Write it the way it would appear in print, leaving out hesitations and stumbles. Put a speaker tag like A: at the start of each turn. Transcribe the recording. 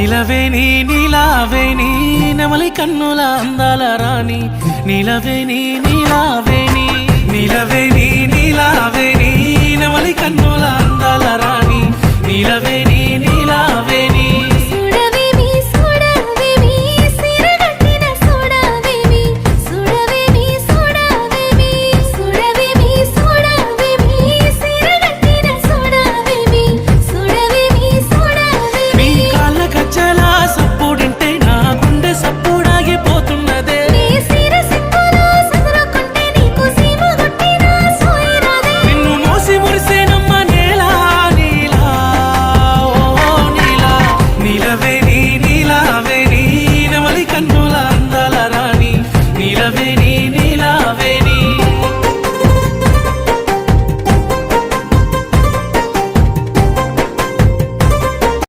A: నీలవేణి నీలావేణి నెమలి కన్నుల అందాల రాణి నీలవేణి నీలావేణి నీలవేణి నీలావేణి నెమలి కన్నుల అందాల రాణి నీలవేణి